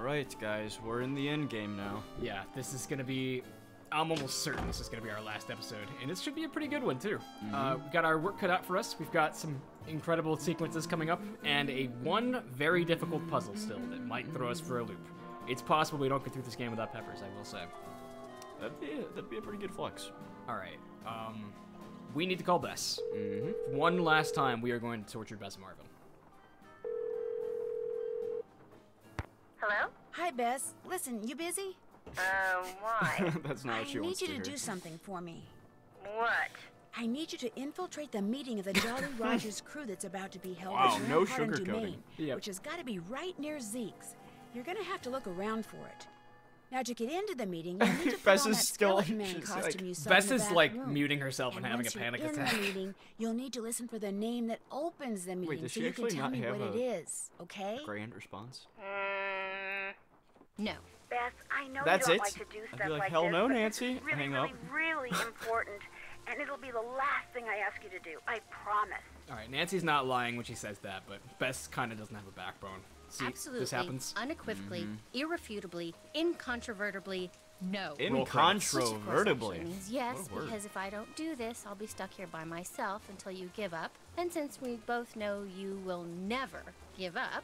Alright, guys, we're in the end game now. Yeah, this is gonna be... I'm almost certain this is gonna be our last episode, and it should be a pretty good one, too. We've got our work cut out for us. We've got some incredible sequences coming up, and one very difficult puzzle still that might throw us for a loop. It's possible we don't get through this game without peppers, I will say. That'd be a pretty good flex. Alright, we need to call Bess. One last time, we are going to torture Bess Marvin. Hello? Hi, Bess. Listen, you busy? Why? That's not what she I need wants you to to hear. do something for me. What? I need you to infiltrate the meeting of the Jolly Rogers crew that's about to be held Wow, at no Rampart and sugarcoating. Domain, Yep. which has got to be right near Zeke's. You're gonna have to look around for it. Now, to get into the meeting, you need to put Bess on is that still- skeleton man she's costume like- you saw Bess in the is back like room. muting herself and having a once you're panic in attack. the meeting, you'll need to listen for the name that opens the meeting, does so she you can actually tell not me have what a- it is. Okay? Grand response. No. Beth, I know That's you it? don't like to do I'd stuff be like, like hell this, no, but Nancy. this is really, Hang really, up. really important, and it'll be the last thing I ask you to do. I promise. Alright, Nancy's not lying when she says that, but Bess kind of doesn't have a backbone. See, Absolutely, this happens. unequivocally, irrefutably, incontrovertibly, no. Incontrovertibly. Which means yes, What a word. because if I don't do this, I'll be stuck here by myself until you give up. And since we both know you will never give up,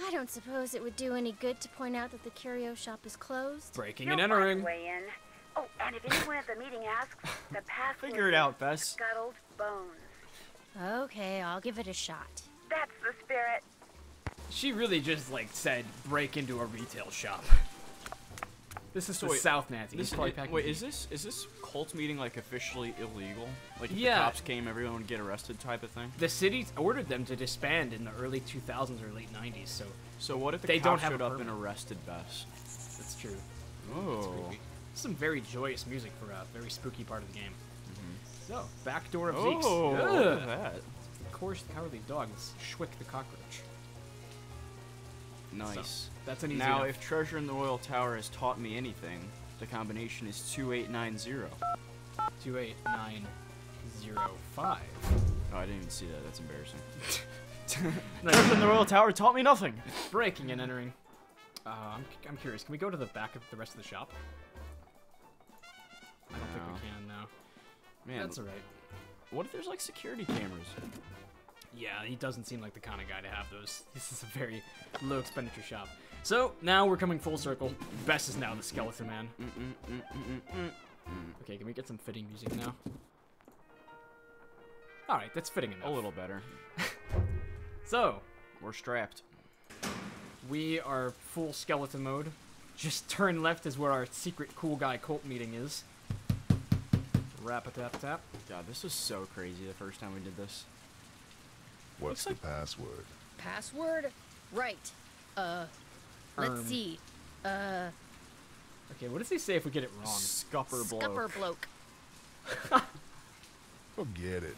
I don't suppose it would do any good to point out that the curio shop is closed. Breaking You'll and find a entering. way in. Oh, and if anyone at the meeting asks, the password Figure it is out, Bess. Scuttled Bones. Okay, I'll give it a shot. That's the spirit. She really just, like, said, break into a retail shop. This is So the wait, South, Nancy. This He's probably packing wait, heat. is this cult meeting like officially illegal? Like if Yeah. the cops came, everyone would get arrested type of thing? The city ordered them to disband in the early 2000s or late 90s, so So what if the They don't cops have a showed up and permit. arrested Bess? that's true. Oh. Creepy. Some very joyous music for a very spooky part of the game. So, back door of Oh, Zeke's. look Ugh. at that. Of course, the cowardly dog is Schwick the cockroach. Nice. So, that's an easy Now, enough. if Treasure in the Royal Tower has taught me anything, the combination is 2890. 28905. Oh, I didn't even see that. That's embarrassing. No, Treasure in the Royal Tower taught me nothing. breaking and entering. I'm curious. Can we go to the back of the rest of the shop? I don't think No. we can now. Man, That's alright. what if there's like security cameras? Yeah, he doesn't seem like the kind of guy to have those. This is a very low expenditure shop. So, now we're coming full circle. Bess is now the skeleton man. Okay, can we get some fitting music now? Alright, that's fitting enough. A little better. So, We're strapped. we are full skeleton mode. Just turn left is where our secret cool guy cult meeting is. Rap-a-tap-tap. God, this was so crazy the first time we did this. What's the password? Password? Right. Let's see. Okay, what does he say if we get it wrong? Scupper bloke. Scupper bloke. Forget it.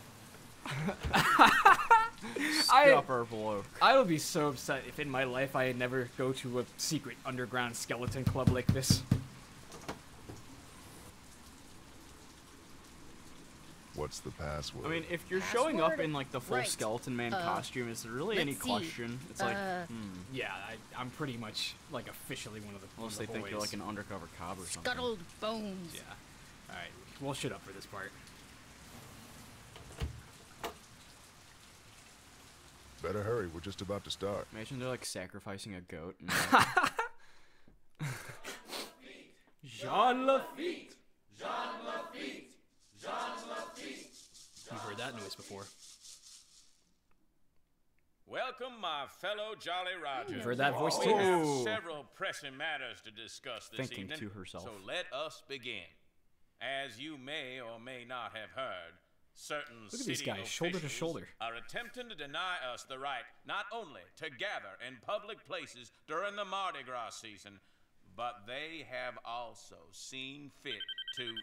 Scupper bloke. I would be so upset if in my life I had never go to a secret underground skeleton club like this. What's the password? I mean, if you're showing up Password? in like the full Right. skeleton man costume, is there really any let's see. question? It's like, Yeah, I'm pretty much like officially one of the unless one they of the think you're boys. like an undercover cop or something. Scuttled bones. Yeah. Alright, we'll shut up for this part. Better hurry, we're just about to start. Imagine they're like sacrificing a goat. And, Jean Lafitte! You've heard that noise before. Welcome, my fellow Jolly Rogers. You've heard that voice We too. have Ooh. several pressing matters to discuss this Thinking evening. to herself. So let us begin. As you may or may not have heard, certain Look at city these guys, shoulder to officials shoulder. are attempting to deny us the right not only to gather in public places during the Mardi Gras season, but they have also seen fit to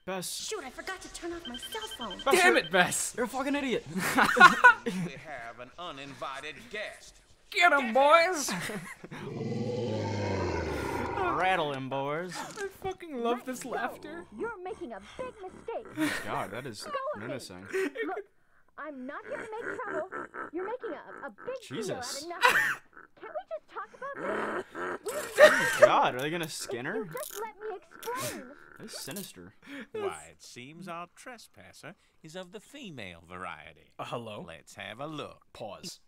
Bess, Shoot, I forgot to turn off my cell phone. Damn it, Bess! you're a fucking idiot. we have an uninvited guest. Get him, boys! Rattle him, boys. I fucking love this laughter. You're making a big mistake. God, that is ahead. menacing. Look, I'm not here to make trouble. You're making a big deal out Jesus. of nothing. Can't we just talk about Oh God, are they gonna skin her? Just let me explain. That's sinister. Why, it seems our trespasser is of the female variety. Hello? Let's have a look. Pause.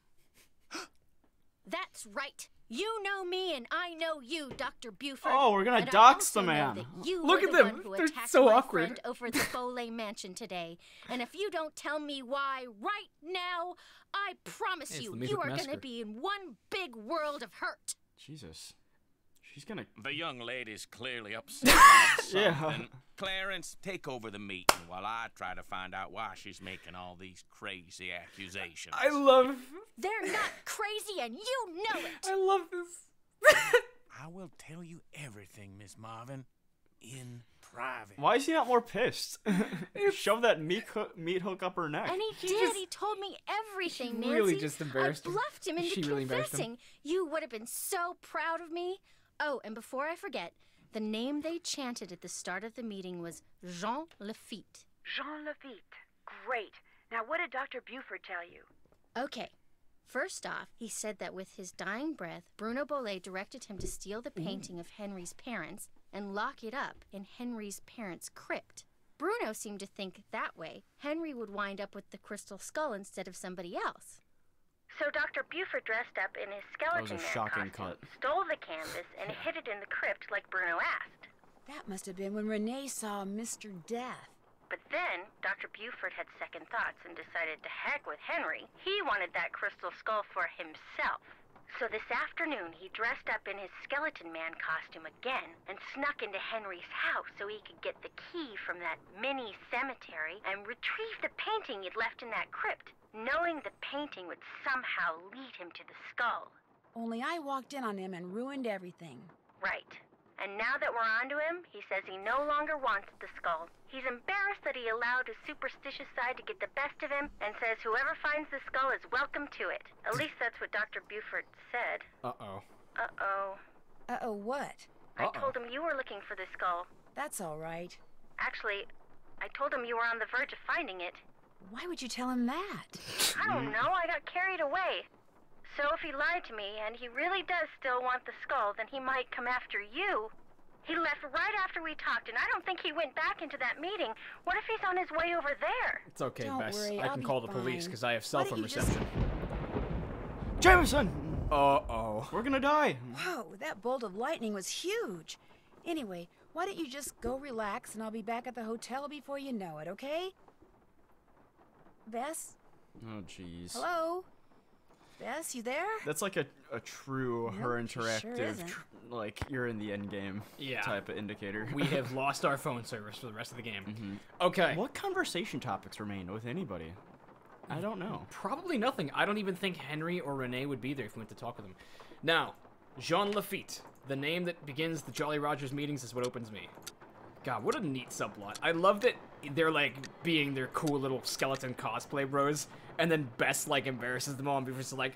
That's right. You know me and I know you, Dr. Buford. Oh, we're gonna And I dox the also know man. that you Look were at the them. one who They're attacked so my awkward. friend over at the Foley Mansion today. And if you don't tell me why right now, I promise It's you, the you music are going massacre. to be in one big world of hurt. Jesus. She's gonna. The young lady's clearly upset about Yeah. something. Clarence, take over the meeting while I try to find out why she's making all these crazy accusations. I love They're not crazy and you know it. I love this. I will tell you everything, Miss Marvin, in private. Why is he not more pissed? Shove that meat hook up her neck. And he did. just- He told me everything, Nancy. really just embarrassed I him. bluffed him into She really embarrassed him. confessing. You would have been so proud of me. Oh, and before I forget, the name they chanted at the start of the meeting was Jean Lafitte. Jean Lafitte. Great. Now, what did Dr. Buford tell you? Okay. First off, he said that with his dying breath, Bruno Bolet directed him to steal the painting of Henry's parents and lock it up in Henry's parents' crypt. Bruno seemed to think that way Henry would wind up with the crystal skull instead of somebody else. So Dr. Buford dressed up in his skeleton a man shocking costume, cut. stole the canvas, and hid it in the crypt like Bruno asked. That must have been when Renee saw Mr. Death. But then, Dr. Buford had second thoughts and decided to heck with Henry. He wanted that crystal skull for himself. So this afternoon, he dressed up in his skeleton man costume again and snuck into Henry's house so he could get the key from that mini cemetery and retrieve the painting he'd left in that crypt, knowing the painting would somehow lead him to the skull. Only I walked in on him and ruined everything. Right. And now that we're onto him, he says he no longer wants the skull. He's embarrassed that he allowed his superstitious side to get the best of him and says whoever finds the skull is welcome to it. At least that's what Dr. Buford said. Uh-oh. Uh-oh. Uh-oh, what? I told him you were looking for the skull. That's all right. Actually, I told him you were on the verge of finding it. Why would you tell him that? I don't know, I got carried away. So if he lied to me, and he really does still want the skull, then he might come after you. He left right after we talked, and I don't think he went back into that meeting. What if he's on his way over there? It's okay, Don't Bess. worry, I I'll can be call the police fine. because I have Why cell don't phone you just- reception. Jameson! Uh-oh. We're gonna die. Whoa, that bolt of lightning was huge. Anyway, why don't you just go relax and I'll be back at the hotel before you know it, okay? Bess? Oh, jeez. Hello? Bess, you there? That's like a true her Nope, she sure interactive, isn't. like you're in the end game Yeah. type of indicator. We have lost our phone service for the rest of the game. Okay. What conversation topics remain with anybody? I don't know. Probably nothing. I don't even think Henry or Renee would be there if we went to talk with them. Now, Jean Lafitte, the name that begins the Jolly Rogers meetings, is what opens me. God, what a neat subplot. I love that they're, like, being their cool little skeleton cosplay bros, and then Bess, like, embarrasses them all, and Beaver's like,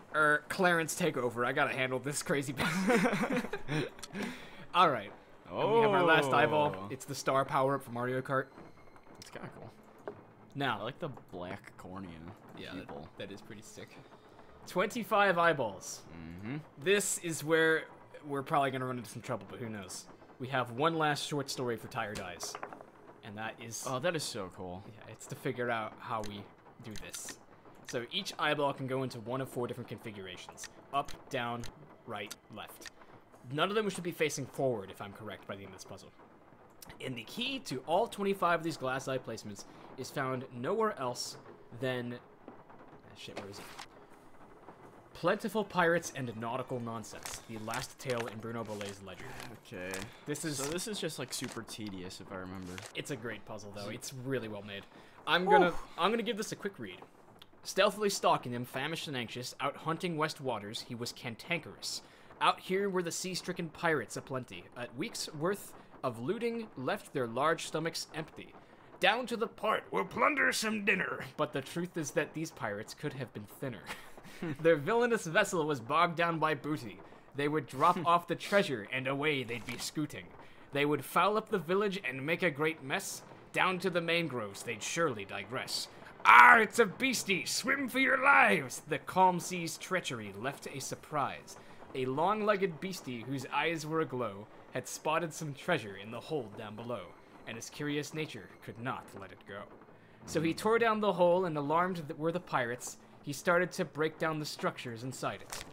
Clarence, take over. I gotta handle this crazy Alright. And we have our last eyeball. Oh. It's the star power-up for Mario Kart. It's kind of cool. Now, I like the black cornea people. that is pretty sick. 25 eyeballs. This is where we're probably going to run into some trouble, but who knows. We have one last short story for Tired Eyes. And that is... Oh, that is so cool. Yeah, it's to figure out how we do this. So each eyeball can go into one of 4 different configurations. Up, down, right, left. None of them should be facing forward, if I'm correct, by the end of this puzzle. And the key to all 25 of these glass eye placements is found nowhere else than... Shit, where is it? Plentiful Pirates and Nautical Nonsense, the last tale in Bruno Bolet's ledger. Okay. This is... So this is just like super tedious, if I remember. It's a great puzzle, though. It's really well made. I'm gonna give this a quick read. Stealthily stalking them, famished and anxious, out hunting west waters, he was cantankerous. Out here were the sea-stricken pirates aplenty. At weeks' worth of looting, left their large stomachs empty. Down to the part, we'll plunder some dinner. But the truth is that these pirates could have been thinner. Their villainous vessel was bogged down by booty. They would drop off the treasure, and away they'd be scooting. They would foul up the village and make a great mess. Down to the mangroves they'd surely digress. Ah, it's a beastie! Swim for your lives! The calm sea's treachery left a surprise. A long-legged beastie whose eyes were aglow had spotted some treasure in the hold down below, and his curious nature could not let it go. So he tore down the hole, and alarmed that were the pirates, he started to break down the structures inside it.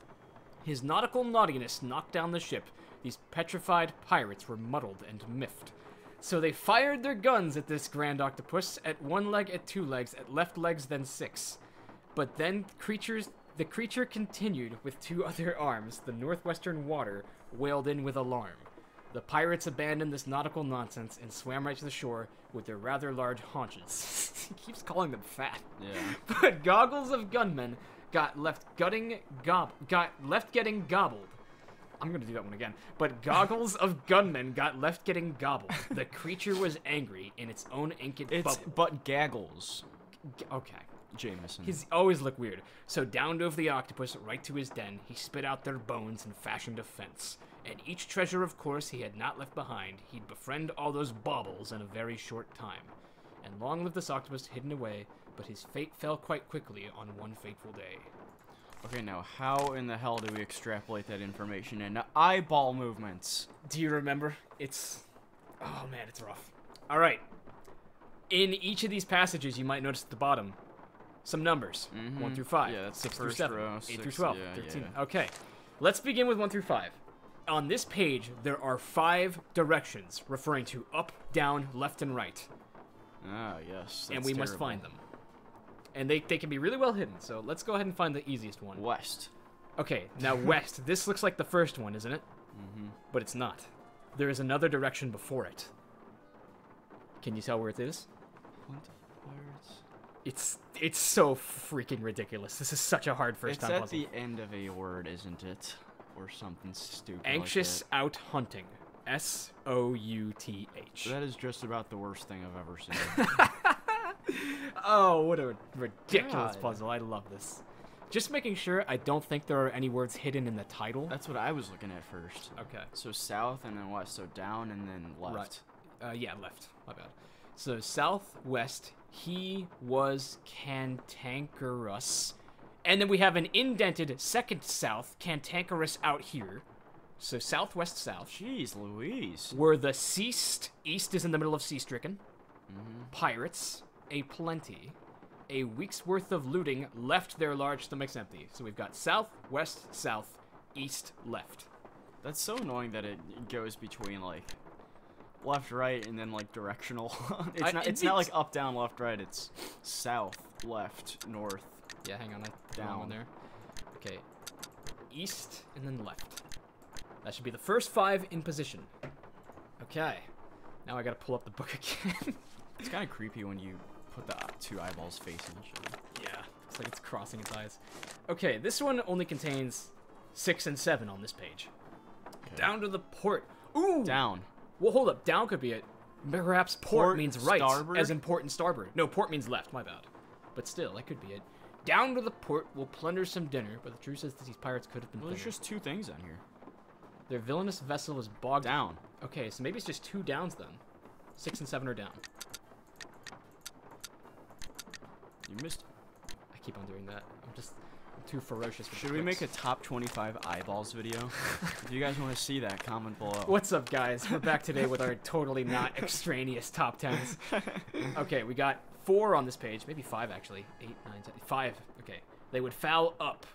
His nautical naughtiness knocked down the ship. These petrified pirates were muddled and miffed. So they fired their guns at this grand octopus, at one leg, at two legs, at left legs, then six. But then the creature continued with two other arms. The northwestern water wailed in with alarm. The pirates abandoned this nautical nonsense and swam right to the shore with their rather large haunches. He keeps calling them fat. Yeah. But goggles of gunmen got left getting gobbled. I'm gonna do that one again. But goggles of gunmen got left getting gobbled. The creature was angry in its own inked It's bubble. but gaggles. Okay. Jameson. He's always look weird. So down dove the octopus right to his den. He spit out their bones and fashioned a fence. And each treasure, of course, he had not left behind. He'd befriend all those baubles in a very short time. And long lived this octopus hidden away, but his fate fell quite quickly on one fateful day. Okay, now how in the hell do we extrapolate that information into eyeball movements? Do you remember? Oh man, it's rough. All right. In each of these passages, you might notice at the bottom some numbers. 1 through 5. Yeah, that's 6 the through first 7. row, 8 through 6, 12. yeah, 13. yeah. Okay. Let's begin with 1 through 5. On this page, there are 5 directions referring to up, down, left, and right. Ah, yes. And we must find them. And they can be really well hidden, so let's go ahead and find the easiest one. West. Okay, now west. This looks like the first one, isn't it? But it's not. There is another direction before it. Can you tell where it is? It's so freaking ridiculous. This is such a hard first time It's puzzle. at the end of a word, isn't it? Or something stupid Anxious like out hunting. S-O-U-T-H. that. That is just about the worst thing I've ever seen. Oh, what a ridiculous God. puzzle. I love this. Just making sure I don't think there are any words hidden in the title. That's what I was looking at first. Okay. So south and then west. So down and then left. Right. Yeah, left. My bad. So southwest, he was cantankerous. And then we have an indented second south, cantankerous out here. So southwest south. Jeez Louise. Were the ceased, east is in the middle of sea-stricken. Pirates, a plenty. A week's worth of looting left their large stomachs empty. So we've got south, west, south, east, left. That's so annoying that it goes between like left, right, and then like directional. It's not like up, down, left, right. It's south, left, north. Yeah, hang on, I put the wrong one there. Okay, east and then left. That should be the first 5 in position. Okay, now I gotta pull up the book again. It's kind of creepy when you put the 2 eyeballs facing each other. Yeah, it's like it's crossing its eyes. Okay, this one only contains 6 and 7 on this page. Okay. Down to the port. Ooh! Down. Well, hold up. Down could be it. Perhaps port means right, starboard? as in port and starboard. No, port means left. My bad. But still, that could be it. Down to the port, we'll plunder some dinner. But the truth is that these pirates could have been. Well, there's thinner. just 2 things on here. Their villainous vessel is bogged Down. Okay, so maybe it's just 2 downs then. 6 and 7 are down. You missed. I keep on doing that. I'm too ferocious. With Should we make a top 25 eyeballs video? If you guys want to see that, comment below. What's up, guys? We're back today with our totally not extraneous top 10s. Okay, we got 4 on this page. Maybe 5, actually. 8, 9, 10. 5. Okay. They would foul up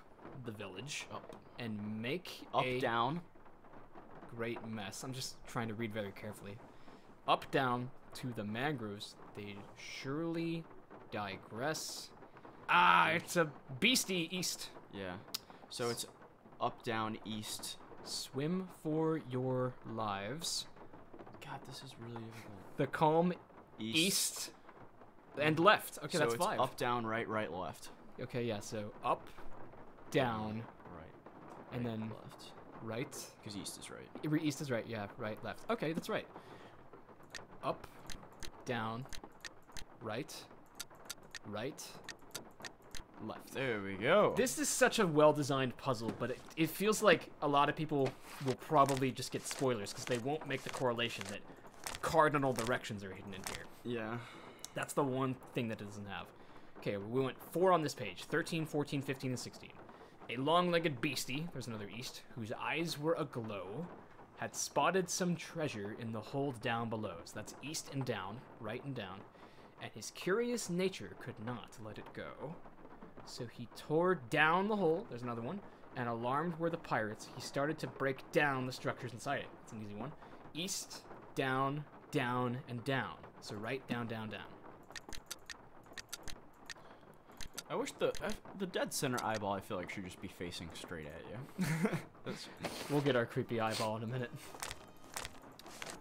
the village. Up. And make Up, a down. great mess. I'm just trying to read very carefully. Up, down to the mangroves. They surely digress. Ah, it's a beastie east. Yeah. So it's up, down, east. Swim for your lives. God, this is really difficult. The calm east and left. Okay, so that's it's 5. up, down, right, right, left. Okay, yeah, so up, down, Right. and right, then left. right. Because east is right. East is right, yeah, right, left. Okay, that's right. Up, down, right, right, left. There we go. This is such a well-designed puzzle, but it feels like a lot of people will probably just get spoilers because they won't make the correlation that cardinal directions are hidden in here. Yeah. That's the one thing that it doesn't have. Okay, we went 4 on this page. 13, 14, 15, and 16. A long-legged beastie, there's another east, whose eyes were aglow, had spotted some treasure in the hold down below. So that's east and down, right and down. And his curious nature could not let it go. So he tore down the hole, there's another one, and alarmed were the pirates, he started to break down the structures inside it. It's an easy one. East, down, down, and down. So right, down, down, down. I wish the dead center eyeball, I feel like, should just be facing straight at you. We'll get our creepy eyeball in a minute.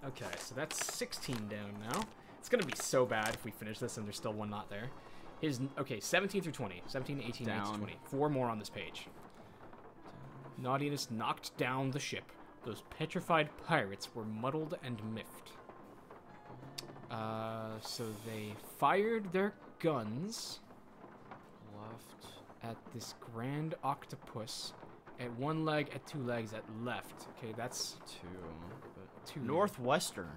Okay, so that's 16 down now. It's going to be so bad if we finish this and there's still one not there. Okay, 17 through 20. 17, 18, down. 19, 20. 4 more on this page. Naughtiness knocked down the ship. Those petrified pirates were muddled and miffed. So they fired their guns Left. at this grand octopus at one leg, at 2 legs, at left. Okay, that's 2. But 2. northwestern.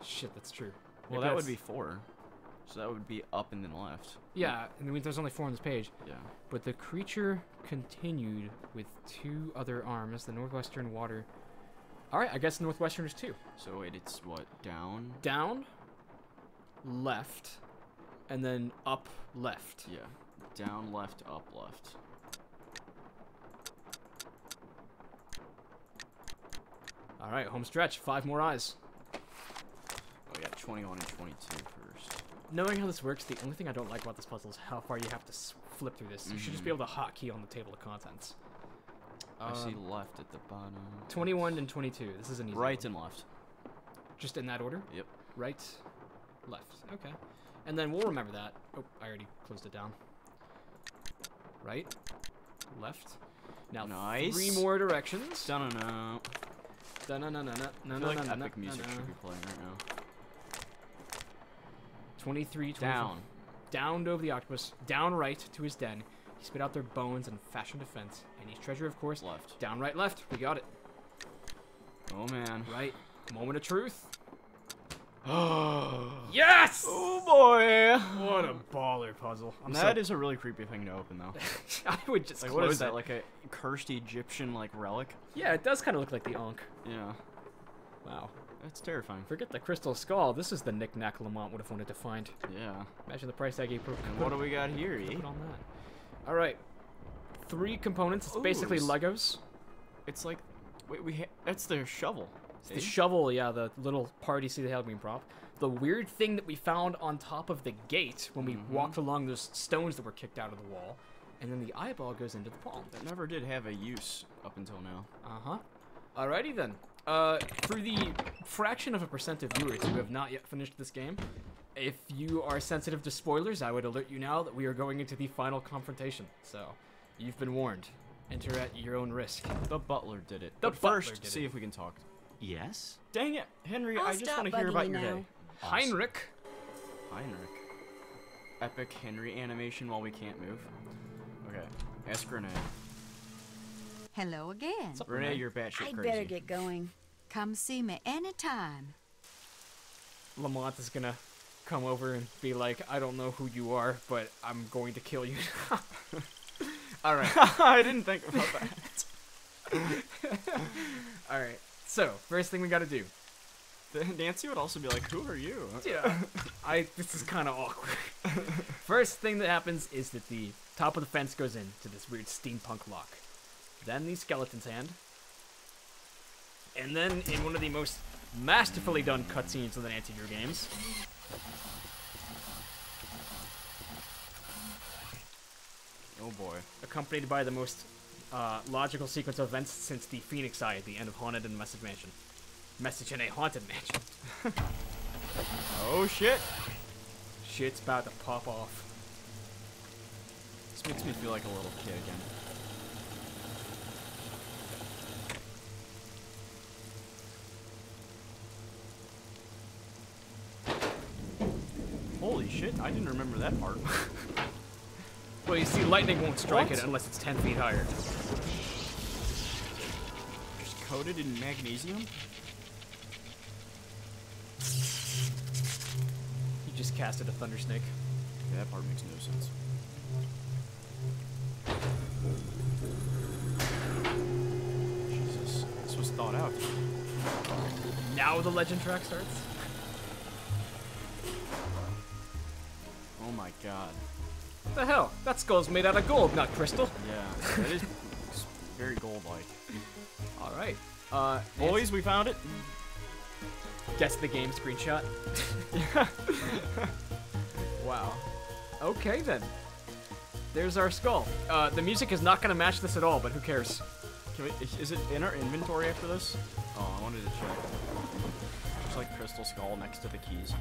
Shit, that's true. Well, Maybe that would that's- be 4. So that would be up and then left. Yeah, and there's only 4 on this page. Yeah. But the creature continued with 2 other arms. The northwestern water. All right, I guess northwestern is 2. So wait, it's what? Down? Down, left, and then up, left. Yeah. Down, left, up, left. All right, home stretch. 5 more eyes. Oh, we got 21 and 22 first. Knowing how this works, the only thing I don't like about this puzzle is how far you have to flip through this. You should just be able to hotkey on the table of contents. I see left at the bottom. 21 and 22. This is an easy Right one. and left. Just in that order? Yep. Right, left. Okay. And then we'll remember that. Oh, I already closed it down. Right, left. Now Nice. 3 more directions. Dun-dun-dun. I feel like epic music should be playing right now. 23, 24. Down. Down over the octopus. Down right to his den. He spit out their bones and fashioned a fence. And his treasure, of course. Left. Down, right, left. We got it. Oh, man. Right. Moment of truth. Yes! Oh, boy. What a baller puzzle. That is a really creepy thing to open, though. I would just Like, close what is it. that, like a cursed Egyptian, like, relic? Yeah, it does kind of look like the Ankh. Yeah. Wow. That's terrifying. Forget the crystal skull. This is the knick-knack Lamont would have wanted to find. Yeah. Imagine the price tag he put And what do we got here, eh? on that. All right. 3 components. It's Ooh, basically it's- Legos. It's like... Wait, that's their shovel. It's the shovel, yeah, the little part you see the Halloween prop. The weird thing that we found on top of the gate when we walked along those stones that were kicked out of the wall. And then the eyeball goes into the palm. That never did have a use up until now. Uh-huh. Alrighty then. For the fraction of a percent of viewers who have not yet finished this game, if you are sensitive to spoilers, I would alert you now that we are going into the final confrontation. So, you've been warned. Enter at your own risk. The butler did it. The But butler first, did see it. if we can talk. Yes? Dang it, Henry, I'll I just stop want to hear bugging about you your now. day. Heinrich. Heinrich. Epic Henry animation while we can't move. Okay, ask Renee. Hello again. What's up, Renee, Renee? you're batshit I'd crazy. better get going. Come see me anytime. Lamont is gonna come over and be like, I don't know who you are, but I'm going to kill you. Alright. I didn't think about that. Alright. So, first thing we gotta do. Nancy would also be like, who are you? Yeah. This is kind of awkward. First thing that happens is that the top of the fence goes into this weird steampunk lock. Then the skeleton's hand. And then in one of the most masterfully done cutscenes in the Nancy Drew games. Oh boy. Accompanied by the most logical sequence of events since the Phoenix Eye at the end of Haunted in the Message Mansion. Message in a Haunted Mansion. Oh shit! Shit's about to pop off. This makes me feel like a little kid again. Holy shit, I didn't remember that part. Well, you see, lightning won't strike What? it unless it's 10 feet higher. Just coated in magnesium? You just casted a thunder snake. Yeah, that part makes no sense. thought out. Now the legend track starts. Oh my god. What the hell? That skull's made out of gold, not crystal. Yeah, that is very gold-like. All right. Boys, we found it. Guess the game screenshot. Wow. Okay then. There's our skull. The music is not gonna match this at all, but who cares? Can we, is it in our inventory after this? Oh, I wanted to check. There's like crystal skull next to the keys.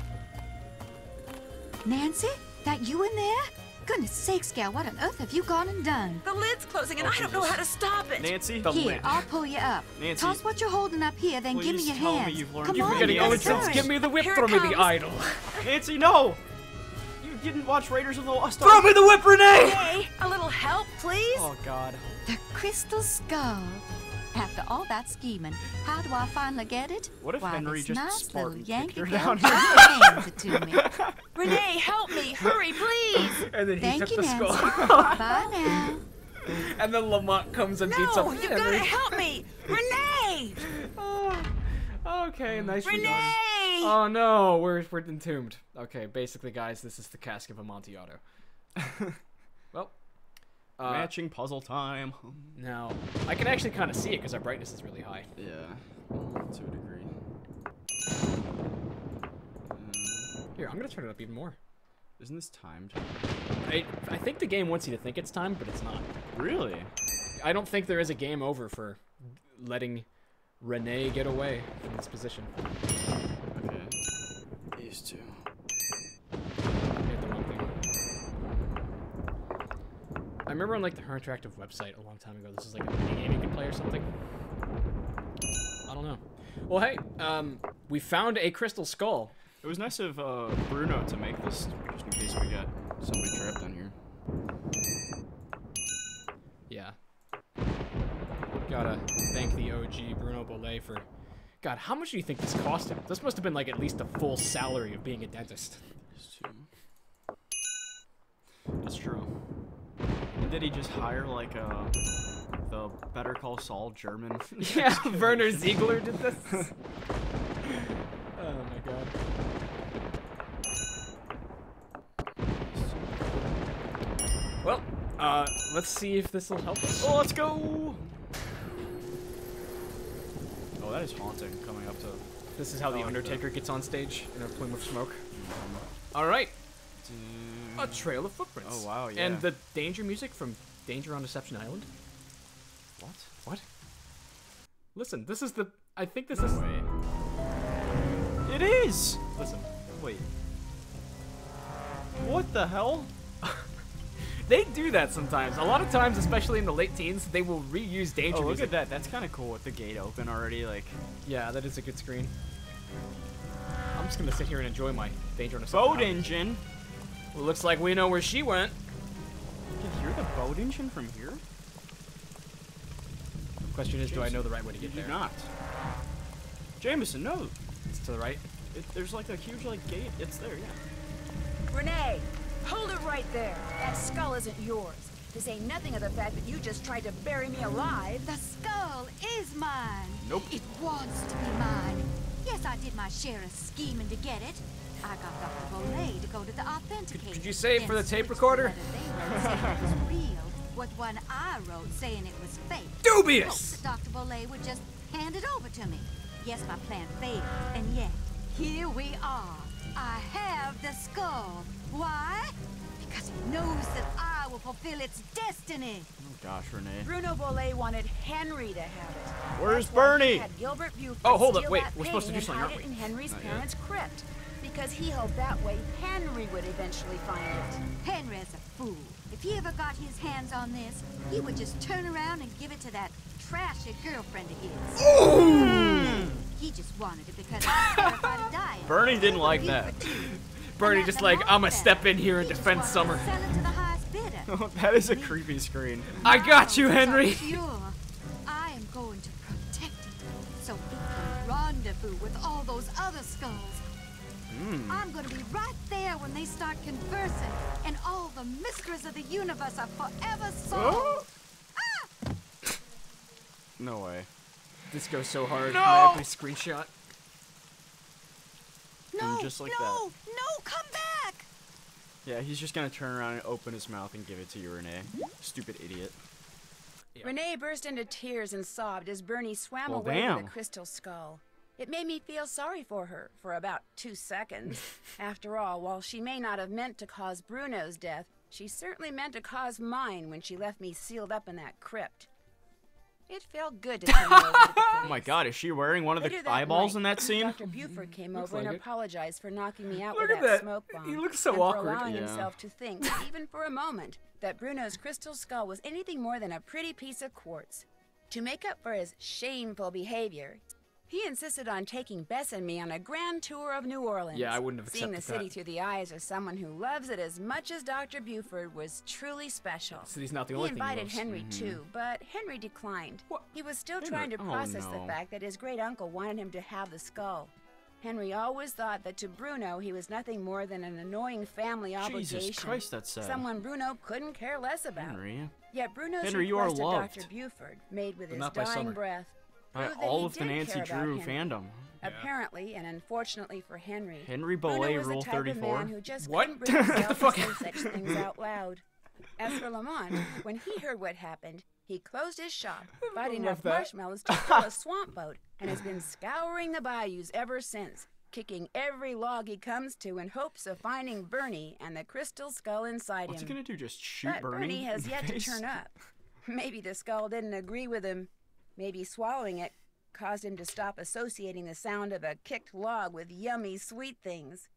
Nancy? That you in there? Goodness sakes, gal, what on earth have you gone and done? The lid's closing and I don't know Jesus. how to stop it. Nancy? Here, I'll pull you up. Nancy. Toss what you're holding up here, then give me Please your tell me hands. you've learned Come you've on, been Getting Yeah, old it's since nice. give me the whip, Here it throw me the comes. idol. Nancy, no! You didn't watch Raiders of the Lost Throw Ark. me the whip, Renee! Hey, a little help, please? Oh god. The crystal skull. After all that scheming, how do I finally get it? What if Why, Henry this just nice little Spartan kicked Yankee her girl down just here? hands it to me. Renee, help me. Hurry, please. And then he Thank took you, the Nancy. skull. Bye now. And then Lamont comes and beats up No, you Henry. gotta help me. Renee! Oh, okay, nice. Renee! Oh no, we're entombed. Okay, basically, guys, this is the cask of Amontillado. Well, Matching puzzle time. now I can actually kind of see it because our brightness is really high. Yeah, to a degree. Here, I'm gonna turn it up even more. Isn't this timed? I think the game wants you to think it's timed, but it's not. Really? I don't think there is a game over for letting Renee get away from this position. Okay. These two. Hit the wrong thing. I remember on like the Her Interactive website a long time ago, this is like a mini game you can play or something. I don't know. Well, hey, we found a crystal skull. It was nice of Bruno to make this, just in case we got somebody trapped on here. Yeah. Gotta thank the OG Bruno Bollet for... God, how much do you think this cost him? This must have been like at least the full salary of being a dentist. It's true. And did he just hire like the Better Call Saul German? Yeah, Werner Ziegler did this. Oh my god. Well, let's see if this will help us. Oh, let's go! Oh, that is haunting coming up to... This is how the Undertaker gets on stage in a plume of smoke. All right. A trail of footprints. Oh, wow, yeah. And the danger music from Danger on Deception Island. What? What? Listen, this is the... I think this No is... way. It is! Listen. Wait. What the hell? They do that sometimes. A lot of times, especially in the late teens, they will reuse danger Oh, look music. at that. That's kind of cool with the gate open already. Like, Yeah, that is a good screen. I'm just gonna sit here and enjoy my Danger on Deception boat Island. engine. Well, looks like we know where she went. You can hear the boat engine from here? Question is, do I know the right way to You get do there? not. Jameson, no. It's to the right. There's like a huge like gate. It's there, yeah. Renee, hold it right there. That skull isn't yours. This ain't nothing of the fact that you just tried to bury me alive. The skull is mine. Nope. It wants to be mine. Yes, I did my share of scheming to get it. I got Dr. Bollet to go to the authenticator. Could you say it then for the tape switch recorder? letter they wrote saying it was real with one I wrote saying it was fake. Dubious! Hoped that Dr. Bollet would just hand it over to me. Yes, my plan failed, and yet, here we are. I have the skull. Why? Because it knows that I will fulfill its destiny. Oh gosh, Renee. Bruno Bollet wanted Henry to have it. Where's That's why Bernie? He had Gilbert Buford Oh, hold up, steal wait, that we're supposed to do painting something, and aren't hide it in Henry's Not yet. parents' crypt. Because he hoped that way Henry would eventually find it. Henry's a fool. If he ever got his hands on this, he would just turn around and give it to that trashy girlfriend of his. He just wanted it because he was terrified of dying. Bernie didn't like that. Bernie And just at like, the I'ma moment, step in here and he just defend wanted to Summer. Sell it to the highest bidder. Oh, that is a creepy screen. I got you, So Henry! pure, I am going to protect it so it can rendezvous with all those other skulls. I'm going to be right there when they start conversing, and all the mysteries of the universe are forever solved. No way. This goes so hard. No! Can I please screenshot? No, just like no, no, come back! Yeah, he's just gonna turn around and open his mouth and give it to you, Renee. Stupid idiot. Yeah. Renee burst into tears and sobbed as Bernie swam Well, away damn. with the crystal skull. It made me feel sorry for her for about 2 seconds. After all, while she may not have meant to cause Bruno's death, she certainly meant to cause mine when she left me sealed up in that crypt. It felt good to turn her over to the police. Oh my god, is she wearing one of Later the eyeballs night, in that scene? Dr. Buford came Looks over and like it. apologized for knocking me out Look with at that that. smoke bomb. He looks so and for awkward. allowing Yeah. himself to think, even for a moment, that Bruno's crystal skull was anything more than a pretty piece of quartz. To make up for his shameful behavior, he insisted on taking Bess and me on a grand tour of New Orleans. Yeah, I wouldn't have Seeing the accepted city that. through the eyes of someone who loves it as much as Dr. Buford was truly special. City's not the He only thing he invited loves. Henry too, but Henry declined. What? He was still Henry- trying to oh, process no. the fact that his great uncle wanted him to have the skull. Henry always thought that to Bruno he was nothing more than an annoying family obligation. Jesus Christ, that's sad. Someone Bruno couldn't care less about. Henry. Yet Bruno's Henry, you are request to loved. Dr. Buford, made with But his not by dying Summer. breath, By proved that all he of the did Nancy care about Drew Henry. fandom. Apparently, and unfortunately for Henry, Henry Bruno Belay, was the Rule type of 34. man who just What? couldn't bring himself the fuck? to say such things out loud. As for Lamont, when he heard what happened, he closed his shop, bought love enough that. marshmallows to fill a swamp boat, and has been scouring the bayous ever since, kicking every log he comes to in hopes of finding Bernie and the crystal skull inside What's he him. gonna do, just shoot But Bernie? Bernie has in the yet to face? turn up. Maybe the skull didn't agree with him. Maybe swallowing it caused him to stop associating the sound of a kicked log with yummy sweet things.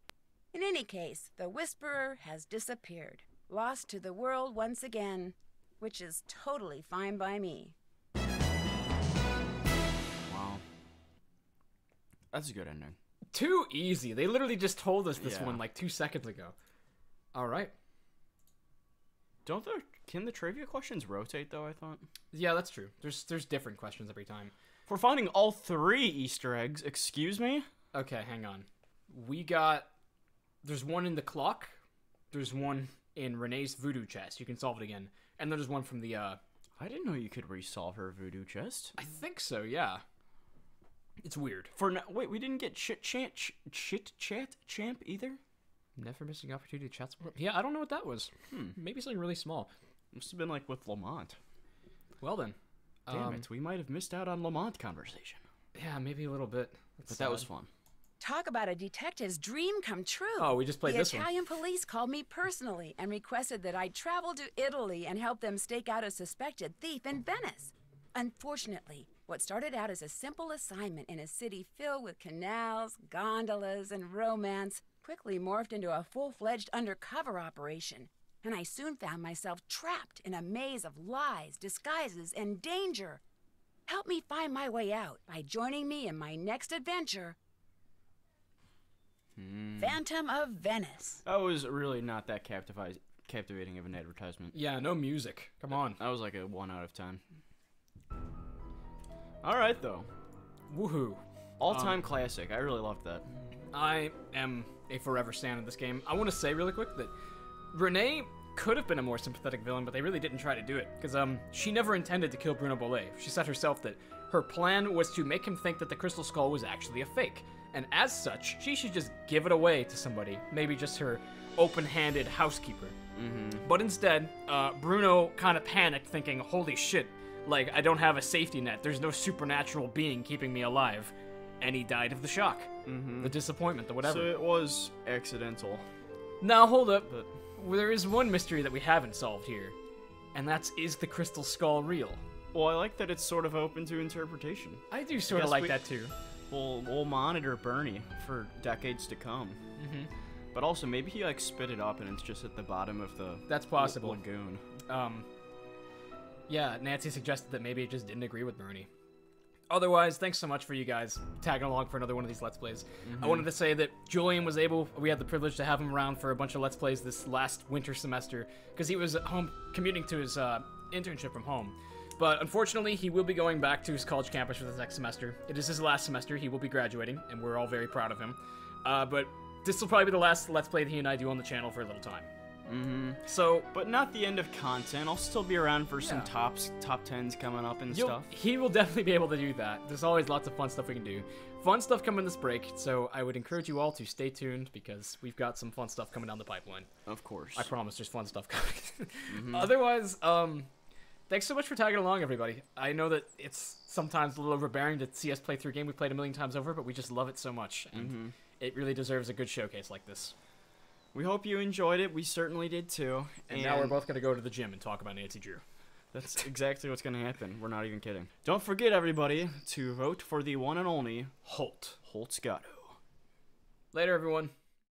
In any case, the Whisperer has disappeared, lost to the world once again, which is totally fine by me. Wow. That's a good ending. Too easy. They literally just told us this Yeah. one like 2 seconds ago. All right. Can the trivia questions rotate though, I thought? Yeah, that's true. There's different questions every time. For finding all 3 Easter eggs, excuse me? Okay, hang on. There's one in the clock. There's one in Renee's voodoo chest. You can solve it again. And then there's one from the, I didn't know you could resolve her voodoo chest. I think so, yeah. It's weird. Wait, we didn't get Chit Chat Champ either? Never missing opportunity to chat. Yeah, I don't know what that was. Maybe something really small. Must have been like with Lamont. Well then. Damn it, we might have missed out on Lamont conversation. Yeah, maybe a little bit. But that was fun. Talk about a detective's dream come true. Oh, we just played the this one. Italian police called me personally and requested that I travel to Italy and help them stake out a suspected thief in Venice. Unfortunately, what started out as a simple assignment in a city filled with canals, gondolas, and romance quickly morphed into a full-fledged undercover operation, and I soon found myself trapped in a maze of lies, disguises, and danger. Help me find my way out by joining me in my next adventure, Phantom of Venice. That was really not that captivating of an advertisement. Yeah, no music. Come on. That was like a 1 out of 10. Alright, though. Woohoo. All-time classic. I really loved that. I am a forever stan of this game. I want to say really quick that Renee could have been a more sympathetic villain, but they really didn't try to do it. Because she never intended to kill Bruno Bollet. She said herself that her plan was to make him think that the crystal skull was actually a fake. And as such, she should just give it away to somebody. Maybe just her open-handed housekeeper. But instead, Bruno kind of panicked, thinking, holy shit, like, I don't have a safety net. There's no supernatural being keeping me alive. And he died of the shock. The disappointment, the whatever. So it was accidental. Now, hold up. But There is one mystery that we haven't solved here. And that's, is the crystal skull real? well, I like that it's sort of open to interpretation. I do sort of Guess like we- that too. We'll monitor Bernie for decades to come. But also, maybe he like spit it up and it's just at the bottom of the That's possible. lagoon. Yeah, Nancy suggested that maybe it just didn't agree with Bernie. Otherwise, thanks so much for you guys tagging along for another one of these Let's Plays. I wanted to say that Julian was we had the privilege to have him around for a bunch of Let's Plays this last winter semester, because he was at home commuting to his internship from home. But unfortunately, he will be going back to his college campus for the next semester. It is his last semester, he will be graduating, and we're all very proud of him. But this will probably be the last Let's Play that he and I do on the channel for a little time. So, but not the end of content. I'll still be around for some top 10s coming up and stuff. He will definitely be able to do that. There's always lots of fun stuff we can do. Fun stuff coming this break, so I would encourage you all to stay tuned because we've got some fun stuff coming down the pipeline. Of course. I promise there's fun stuff coming. Otherwise, thanks so much for tagging along, everybody. I know that it's sometimes a little overbearing to see us play through a game we've played a million times over, but we just love it so much, and it really deserves a good showcase like this. We hope you enjoyed it. We certainly did too. And now we're both going to go to the gym and talk about Nancy Drew. That's exactly what's going to happen. We're not even kidding. Don't forget, everybody, to vote for the one and only Holt. Holt Scotto. Later, everyone.